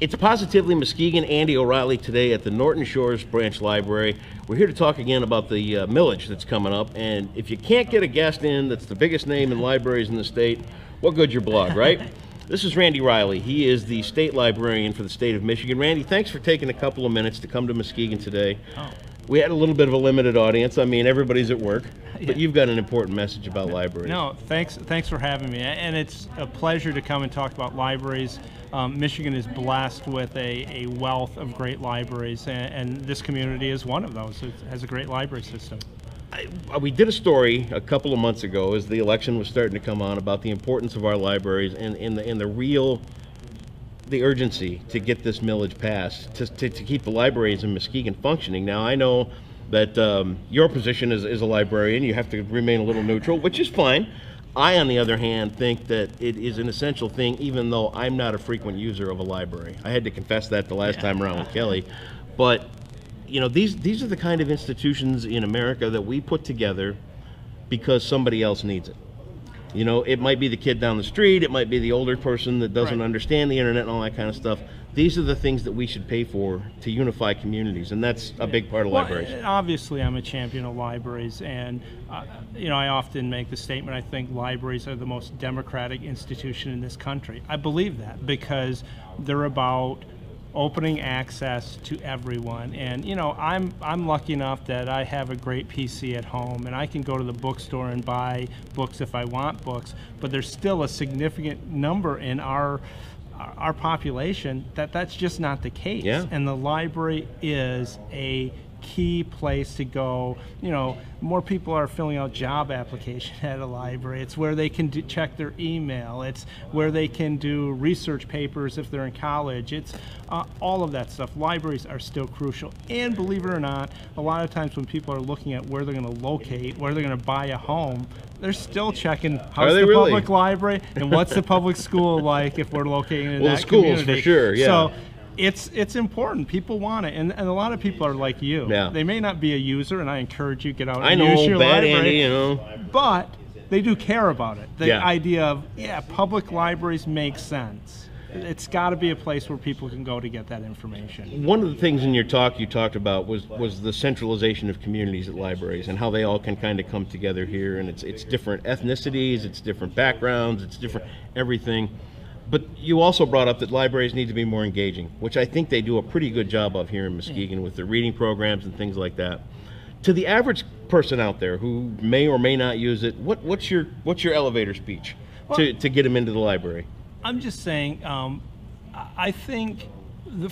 It's Positively Muskegon. Andy O'Reilly today at the Norton Shores Branch Library. We're here to talk again about the millage that's coming up. And if you can't get a guest in that's the biggest name in libraries in the state, what good's your blog, right? This is Randy Riley. He is the state librarian for the state of Michigan. Randy, thanks for taking a couple of minutes to come to Muskegon today. Oh. We had a little bit of a limited audience. I mean, everybody's at work, but you've got an important message about libraries. No, thanks for having me. And it's a pleasure to come and talk about libraries. Michigan is blessed with a wealth of great libraries, and this community is one of those. It has a great library system. We did a story a couple of months ago as the election was starting to come on about the importance of our libraries and the urgency to get this millage passed to keep the libraries in Muskegon functioning. Now, I know that your position as a librarian, you have to remain a little neutral, which is fine. I, on the other hand, think that it is an essential thing, even though I'm not a frequent user of a library. I had to confess that the last time around with Kelly. But, you know, these are the kind of institutions in America that we put together because somebody else needs it. You know, it might be the kid down the street, it might be the older person that doesn't understand the internet and all that kind of stuff. These are the things that we should pay for to unify communities, and that's a big part of libraries. Obviously, I'm a champion of libraries, and you know, I often make the statement, I think libraries are the most democratic institution in this country. I believe that because they're about opening access to everyone. And you know, I'm lucky enough that I have a great PC at home and I can go to the bookstore and buy books if I want books, but there's still a significant number in our population that's just not the case. Yeah. And the library is a key place to go. You know, more people are filling out job applications at a library. It's where they can check their email. It's where they can do research papers if they're in college. It's all of that stuff. Libraries are still crucial. And believe it or not, a lot of times when people are looking at where they're going to locate, where they're going to buy a home, they're still checking how's the public library and what's the public school like if we're locating in that community. Schools for sure, yeah. So it's important. People want it, and a lot of people are like you. Yeah. They may not be a user, and I encourage you to get out and use your library. Andy, you know. But they do care about it. The idea of, public libraries make sense. It's got to be a place where people can go to get that information. One of the things in your talk you talked about was the centralization of communities at libraries and how they all can kind of come together here, and it's different ethnicities, it's different backgrounds, it's different everything. But you also brought up that libraries need to be more engaging, which I think they do a pretty good job of here in Muskegon with the reading programs and things like that. To the average person out there who may or may not use it, what's your elevator speech to get them into the library? I'm just saying, I think,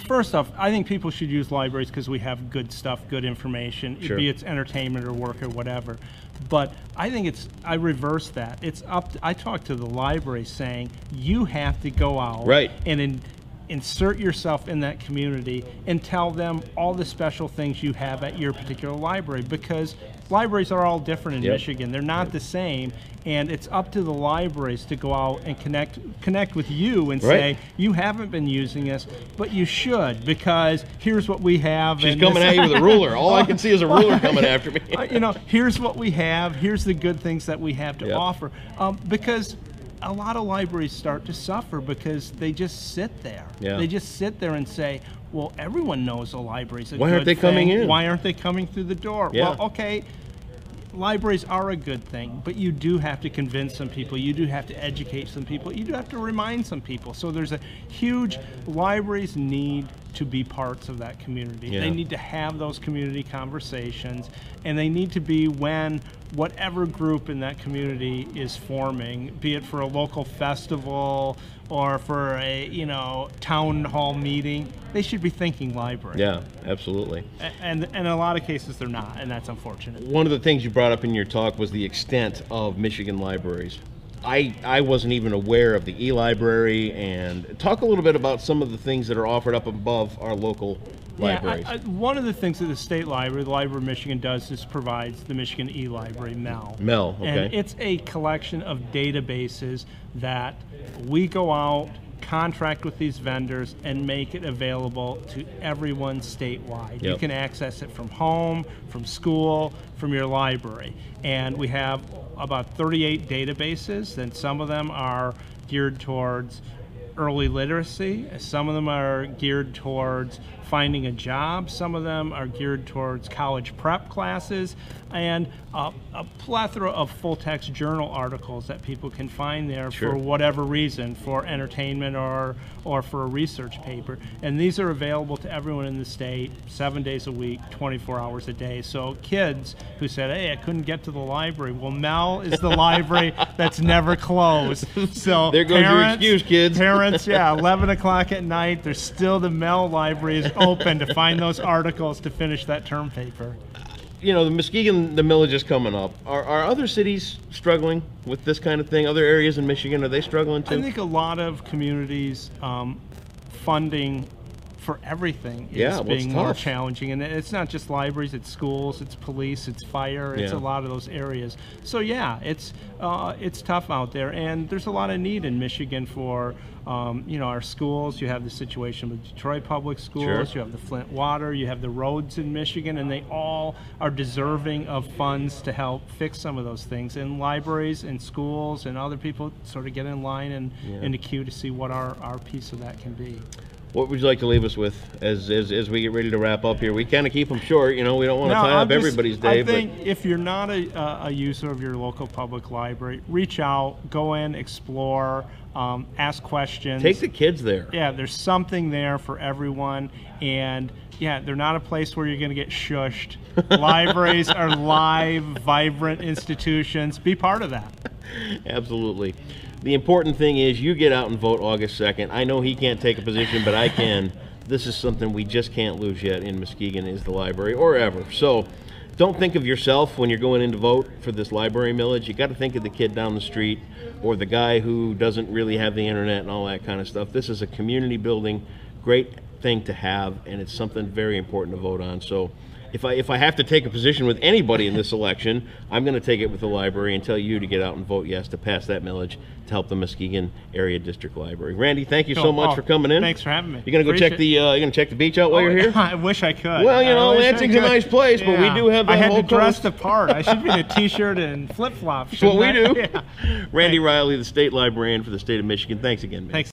first off, I think people should use libraries because we have good stuff, good information, sure. Be it entertainment or work or whatever. But I think I reverse that. It's up to, I talk to the library saying, you have to go out and insert yourself in that community and tell them all the special things you have at your particular library, because libraries are all different in Michigan. They're not the same, and it's up to the libraries to go out and connect with you and say, you haven't been using this, but you should, because here's what we have. She's coming at you with a ruler. All I can see is a ruler coming after me. You know, here's what we have. Here's the good things that we have to offer. Because a lot of libraries start to suffer because they just sit there. They just sit there and say, well, everyone knows a library's a good thing. Why aren't they coming in? Why aren't they coming through the door? Well, okay, libraries are a good thing, but you do have to convince some people. You do have to educate some people. You do have to remind some people. So there's a huge, libraries need to be parts of that community. They need to have those community conversations, and they need to be when whatever group in that community is forming, be it for a local festival or for a town hall meeting, they should be thinking library. Yeah, absolutely. And in a lot of cases they're not, and that's unfortunate. One of the things you brought up in your talk was the extent of Michigan libraries. I wasn't even aware of the e-library, and talk a little bit about some of the things that are offered up above our local libraries. One of the things that the state library, the Library of Michigan, does is provides the Michigan e-library, MEL. MEL, okay. And it's a collection of databases that we go out, contract with these vendors, and make it available to everyone statewide. You can access it from home, from school, from your library. And we have about 38 databases, and some of them are geared towards early literacy. Some of them are geared towards finding a job. Some of them are geared towards college prep classes, and a plethora of full-text journal articles that people can find there for whatever reason, for entertainment or for a research paper. And these are available to everyone in the state 7 days a week, 24 hours a day. So kids who said, hey, I couldn't get to the library, well, Mel is the library that's never closed. So there goes your excuse, kids. Parents, yeah, 11 o'clock at night, there's still the Mel library is open to find those articles to finish that term paper. You know, the Muskegon, the millage is coming up. Are other cities struggling with this kind of thing? Other areas in Michigan, are they struggling too? I think a lot of communities funding for everything is being more challenging, and it's not just libraries, it's schools, it's police, it's fire, it's a lot of those areas. So yeah, it's tough out there, and there's a lot of need in Michigan for you know, our schools. You have the situation with Detroit Public Schools, you have the Flint Water, you have the roads in Michigan, and they all are deserving of funds to help fix some of those things. And libraries and schools and other people sort of get in line and in the queue to see what our piece of that can be. What would you like to leave us with as we get ready to wrap up here? We kind of keep them short, you know, we don't want to tie up everybody's day. I think if you're not a user of your local public library, reach out, go in, explore, ask questions. Take the kids there. Yeah, there's something there for everyone, and yeah, they're not a place where you're going to get shushed. Libraries are live, vibrant institutions. Be part of that. Absolutely. The important thing is you get out and vote August 2nd. I know he can't take a position, but I can. This is something we just can't lose yet in Muskegon, is the library, or ever. So don't think of yourself when you're going in to vote for this library millage. You got to think of the kid down the street or the guy who doesn't really have the internet and all that kind of stuff. This is a community building, great thing to have, and it's something very important to vote on. So if I have to take a position with anybody in this election, I'm going to take it with the library and tell you to get out and vote yes to pass that millage to help the Muskegon Area District Library. Randy, thank you so much for coming in. Thanks for having me. You're going to go check the check the beach out while you're here? I wish I could. Well, you know, Lansing's a nice place, but we do have the whole I had to dress the part. I should be in a t-shirt and flip-flops. That's what we do. Randy Riley, the state librarian for the state of Michigan. Thanks again, man. Thanks.